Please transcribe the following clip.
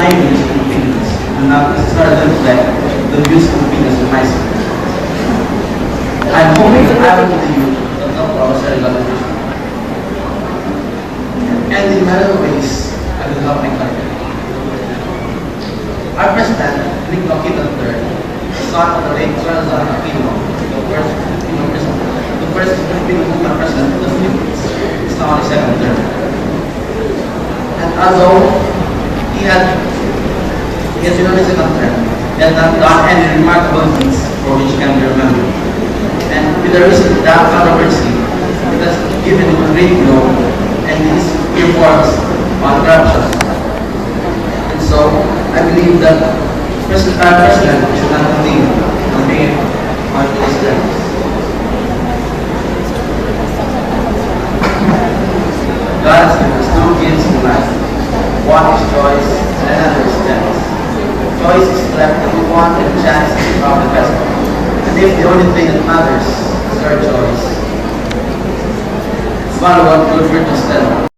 my views and opinions do not necessarily reflect the views and opinions of my students. I'm hoping that I will be the youth of the Professor Revolution. And in many ways, I will help my country. Our president, Nick Aquino III, son of the late Corazon Aquino, the first Filipino president, the first Filipino woman president of the Philippines, is now on his second term. And although he has been on his second term, he has not done any remarkable deeds for which can be remembered. And with the recent dam controversy, it has given him a great blow and his efforts on corruption. And so, I believe that our president should not continue on being on his terms. God has given us two gifts in life. One is choice, and another is chance. Choice is left to one, and chance is from the best one. And if the only thing that matters is our choice, follow what Wilfred just said.